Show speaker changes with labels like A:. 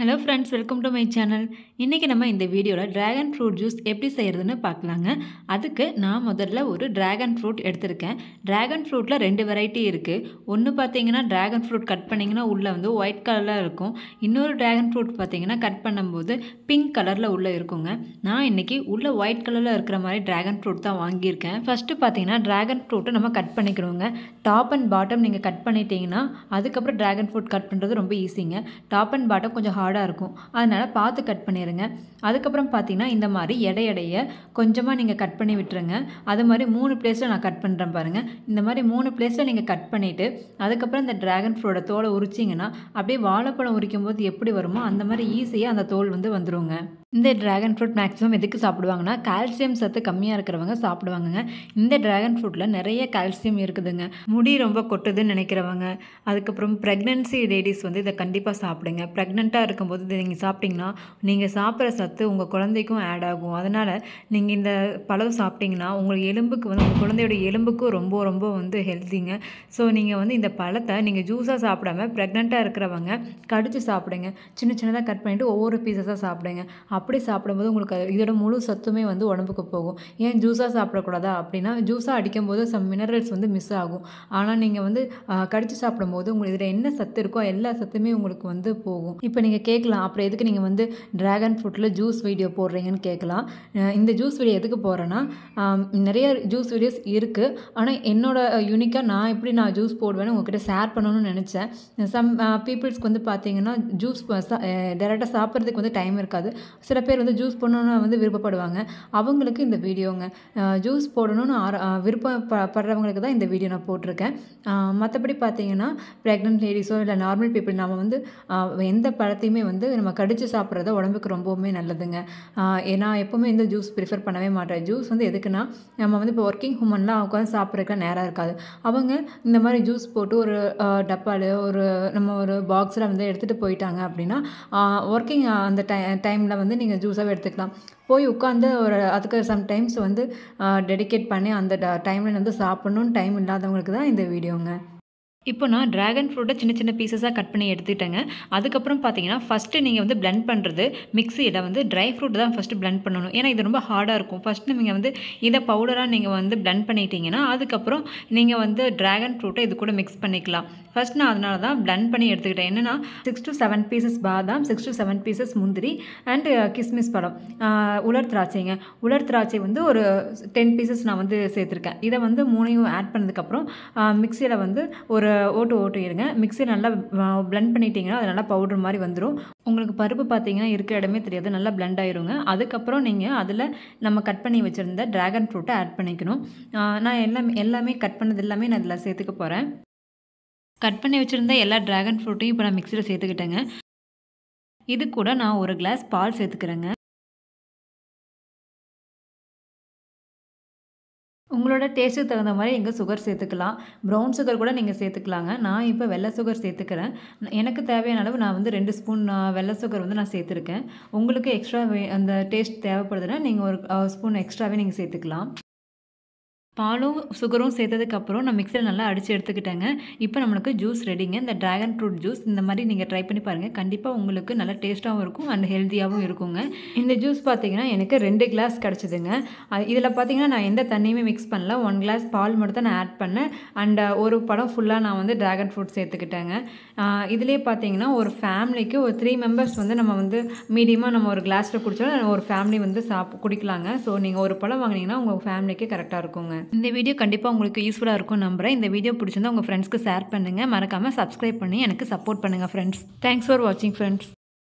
A: Hello friends, welcome to my channel. இன்றைக்கி நம்ம இந்த வீடியோவில் ட்ராகன் ஃப்ரூட் ஜூஸ் எப்படி செய்கிறதுன்னு பார்க்கலாங்க. அதுக்கு நான் முதல்ல ஒரு ட்ராகன் ஃப்ரூட் எடுத்திருக்கேன். ட்ராகன் ஃப்ரூட்டில் 2 வெரைட்டி இருக்குது. ஒன்று பார்த்தீங்கன்னா ட்ராகன் ஃப்ரூட் கட் பண்ணிங்கன்னா உள்ளே வந்து ஒயிட் கலரில் இருக்கும். இன்னொரு ட்ராகன் ஃப்ரூட் பார்த்தீங்கன்னா கட் பண்ணும்போது பிங்க் கலரில் உள்ளே இருக்குங்க. நான் இன்றைக்கி உள்ளே ஒயிட் கலரில் இருக்கிற மாதிரி ட்ராகன் ஃப்ரூட் தான் வாங்கியிருக்கேன். ஃபஸ்ட்டு பார்த்தீங்கன்னா ட்ராகன் ஃப்ரூட்டை நம்ம கட் பண்ணிக்கிறோங்க. டாப் அண்ட் பாட்டம் நீங்கள் கட் பண்ணிட்டீங்கன்னா அதுக்கப்புறம் ட்ராகன் ஃப்ரூட் கட் பண்ணுறது ரொம்ப ஈஸிங்க. டாப் அண்ட் பாட்டம் கொஞ்சம் ஹார்டாக இருக்கும், அதனால் பார்த்து கட் பண்ணிடுங்க. அதுக்கப்புறம் பார்த்தீங்கன்னா இந்த மாதிரி எடையை கொஞ்சமாக நீங்கள் கட் பண்ணி விட்டுருங்க. அது மாதிரி 3 பிளேஸில் நான் கட் பண்ணுறேன் பாருங்கள். இந்த மாதிரி 3 பிளேஸில் நீங்கள் கட் பண்ணிவிட்டு அதுக்கப்புறம் இந்த ட்ராகன் ஃப்ரூட்டோட தோலை உரிச்சிங்கன்னா அப்படியே வாழைப்பழம் உரிக்கும் போது எப்படி வருமோ அந்த மாதிரி ஈஸியாக அந்த தோல் வந்து வந்துருங்க. இந்த ட்ராகன் ஃப்ரூட் மேக்ஸிமம் எதுக்கு சாப்பிடுவாங்கன்னா கால்சியம் சத்து கம்மியாக இருக்கிறவங்க சாப்பிடுவாங்கங்க. இந்த ட்ராகன் ஃப்ரூட்டில் நிறைய கால்சியம் இருக்குதுங்க. முடி ரொம்ப கொட்டுதுன்னு நினைக்கிறவங்க, அதுக்கப்புறம் ப்ரெக்னென்சி லேடிஸ் வந்து இதை கண்டிப்பாக சாப்பிடுங்க. ப்ரெக்னெண்ட்டாக இருக்கும்போது இதை நீங்கள் சாப்பிட்டிங்கன்னா நீங்கள் சாப்பிட்ற சத்து உங்கள் குழந்தைக்கும் ஆட் ஆகும். அதனால் நீங்கள் இந்த பழம் சாப்பிட்டிங்கன்னா உங்கள் எலும்புக்கு வந்து உங்கள் குழந்தையோட எலும்புக்கும் ரொம்ப ரொம்ப வந்து ஹெல்த்திங்க. ஸோ நீங்கள் வந்து இந்த பழத்தை நீங்கள் ஜூஸாக சாப்பிடாம ப்ரெக்னெண்ட்டாக இருக்கிறவங்க கடிச்சு சாப்பிடுங்க. சின்ன சின்னதாக கட் பண்ணிவிட்டு ஒவ்வொரு பீஸஸாக சாப்பிடுங்க. அப்படி சாப்பிடும்போது உங்களுக்கு இதோட முழு சத்துமே வந்து உடம்புக்கு போகும். ஏன் ஜூஸாக சாப்பிடக்கூடாதா அப்படின்னா, ஜூஸாக அடிக்கும்போது சம் மினரல்ஸ் வந்து மிஸ் ஆகும். ஆனால் நீங்கள் வந்து கடிச்சு சாப்பிடும்போது உங்களுக்கு இதில் என்ன சத்து இருக்கோ எல்லா சத்துமே உங்களுக்கு வந்து போகும். இப்போ நீங்கள் கேட்கலாம், அப்புறம் எதுக்கு நீங்கள் வந்து ட்ராகன் ஃப்ரூட்டில் ஜூஸ் வீடியோ போடுறீங்கன்னு கேட்கலாம். இந்த ஜூஸ் வீடியோ எதுக்கு போடுறேன்னா, நிறைய ஜூஸ் வீடியோஸ் இருக்குது. ஆனால் என்னோட யூனிக்காக நான் ஜூஸ் போடுவேன்னு உங்ககிட்ட ஷேர் பண்ணணும்னு நினச்சேன். சம் பீப்புள்ஸ்க்கு வந்து பார்த்தீங்கன்னா ஜூஸ் டேரெக்டாக சாப்பிட்றதுக்கு வந்து டைம் இருக்காது. சில பேர் வந்து ஜூஸ் போடணுன்னு வந்து விருப்பப்படுவாங்க. அவங்களுக்கு இந்த வீடியோங்க. ஜூஸ் போடணும்னு விருப்பப்படுறவங்களுக்கு தான் இந்த வீடியோ நான் போட்டிருக்கேன். மற்றபடி பார்த்தீங்கன்னா ப்ரெக்னென்ட் லேடிஸோ இல்லை நார்மல் பீப்புள் நம்ம வந்து எந்த பழத்தையுமே வந்து நம்ம கடித்து சாப்பிட்றத உடம்புக்கு ரொம்பவுமே நல்லதுங்க. நான் எப்போவுமே இந்த ஜூஸ் ப்ரிஃபர் பண்ணவே மாட்டேன். ஜூஸ் வந்து எதுக்குன்னா, நம்ம வந்து இப்போ ஒர்க்கிங் உமன்லாம் உட்காந்து சாப்பிட்றதுக்கு நேரம் இருக்காது. அவங்க இந்த மாதிரி ஜூஸ் போட்டு ஒரு டப்பாவில் நம்ம ஒரு பாக்ஸில் வந்து எடுத்துகிட்டு போயிட்டாங்க அப்படின்னா ஒர்க்கிங் அந்த டைமில் வந்து நீங்கள் ஜூஸாகவே எடுத்துக்கலாம். போய் உட்காந்து அதுக்கு சம்டைம்ஸ் வந்து டெடிகேட் பண்ணி அந்த டைமில் வந்து சாப்பிட்ணுன்னு டைம் இல்லாதவங்களுக்கு தான் இந்த வீடியோங்க. இப்போ நான் ட்ராகன் ஃப்ரூட்டை சின்ன சின்ன பீசஸாக கட் பண்ணி எடுத்துக்கிட்டேங்க. அதுக்கப்புறம் பார்த்தீங்கன்னா ஃபஸ்ட்டு நீங்கள் வந்து பிளெண்ட் பண்ணுறது மிக்ஸியில் வந்து ட்ரை ஃப்ரூட் தான் ஃபஸ்ட்டு பிளெண்ட் பண்ணணும். ஏன்னா இது ரொம்ப ஹார்டாக இருக்கும். ஃபஸ்ட்டு நீங்கள் வந்து இதை பவுடராக நீங்கள் வந்து பிளெண்ட் பண்ணிட்டீங்கன்னா அதுக்கப்புறம் நீங்கள் வந்து ட்ராகன் ஃப்ரூட்டை இது கூட மிக்ஸ் பண்ணிக்கலாம். ஃபஸ்ட் நான் அதனால தான் பிளெண்ட் பண்ணி எடுத்துக்கிட்டேன். என்னென்னா 6 to 7 பீசஸ் பாதாம், 6 to 7 பீசஸ் முந்திரி அண்ட் கிஸ்மிஸ் பழம், உலர் திராட்சைங்க. உலர் திராட்சை வந்து ஒரு 10 பீசஸ் நான் வந்து சேர்த்துருக்கேன். இதை வந்து 3ஐயும் ஆட் பண்ணதுக்கப்புறம் மிக்சியில் வந்து ஒரு ஓட்டிடுங்க. மிக்ஸி நல்லா பிளெண்ட் பண்ணிட்டீங்கன்னா அது நல்லா பவுடர் மாதிரி வந்துடும். உங்களுக்கு பருப்பு பார்த்தீங்கன்னா இருக்கிற இடமே தெரியாது, நல்லா பிளெண்ட் ஆயிருங்க. அதுக்கப்புறம் நீங்கள் அதில் நம்ம கட் பண்ணி வச்சுருந்த ட்ராகன் ஃப்ரூட்டை ஆட் பண்ணிக்கணும். நான் எல்லாமே கட் பண்ணது எல்லாமே நான் இதில் சேர்த்துக்க போகிறேன். கட் பண்ணி வச்சுருந்த எல்லா ட்ராகன் ஃப்ரூட்டையும் இப்போ நான் மிக்ஸியில் சேர்த்துக்கிட்டேங்க. இது கூட நான் ஒரு கிளாஸ் பால் சேர்த்துக்கிறேங்க. உங்களோட டேஸ்ட்டுக்கு தகுந்த மாதிரி எங்கே சுகர் சேர்த்துக்கலாம். ப்ரௌன் சுகர் கூட நீங்கள் சேர்த்துக்கலாங்க. நான் இப்போ வெள்ளை சுகர் சேர்த்துக்கிறேன். எனக்கு தேவையான அளவு நான் வந்து 2 ஸ்பூன் வெள்ளை சுகர் வந்து நான் சேர்த்துருக்கேன். உங்களுக்கு எக்ஸ்ட்ரா அந்த டேஸ்ட் தேவைப்படுதுன்னா நீங்கள் ஒரு ஸ்பூன் எக்ஸ்ட்ராவே நீங்கள் சேர்த்துக்கலாம். பாலும் சுகரும் சேர்த்ததுக்கப்புறம் நான் மிக்ஸியில் நல்லா அடித்து எடுத்துக்கிட்டேங்க. இப்போ நம்மளுக்கு ஜூஸ் ரெடிங்க. இந்த ட்ராகன் ஃப்ரூட் ஜூஸ் இந்த மாதிரி நீங்கள் ட்ரை பண்ணி பாருங்கள். கண்டிப்பாக உங்களுக்கு நல்லா டேஸ்ட்டாகவும் இருக்கும் அண்ட் ஹெல்த்தியாகவும் இருக்குங்க. இந்த ஜூஸ் பார்த்தீங்கன்னா எனக்கு 2 கிளாஸ் கிடச்சிதுங்க. இதில் பார்த்தீங்கன்னா நான் எந்த தண்ணியுமே மிக்ஸ் பண்ணல. 1 கிளாஸ் பால் மட்டும் தான் நான் ஆட் பண்ணேன். அண்ட் ஒரு பழம் ஃபுல்லாக நான் வந்து ட்ராகன் ஃப்ரூட் சேர்த்துக்கிட்டேங்க. இதிலே பார்த்தீங்கன்னா ஒரு ஃபேமிலிக்கு ஒரு 3 மெம்பர்ஸ் வந்து நம்ம வந்து மீடியமாக நம்ம ஒரு கிளாஸில் குடித்தாலும் ஒரு ஃபேமிலி வந்து குடிக்கலாங்க. ஸோ நீங்கள் ஒரு பழம் வாங்கினீங்கன்னா உங்கள் ஃபேமிலிக்கு கரெக்டாக இருக்குங்க. இந்த வீடியோ கண்டிப்பாக உங்களுக்கு யூஸ்ஃபுல்லாக இருக்கும் நம்புகிறேன். இந்த வீடியோ பிடிச்சிருந்தா உங்கள் ஃப்ரெண்ட்ஸ்க்கு ஷேர் பண்ணுங்கள். மறக்காமல் சப்ஸ்கிரைப் பண்ணி எனக்கு சப்போர்ட் பண்ணுங்கள் ஃப்ரெண்ட்ஸ். தேங்க்ஸ் ஃபார் வாட்சிங் ஃப்ரெண்ட்ஸ்.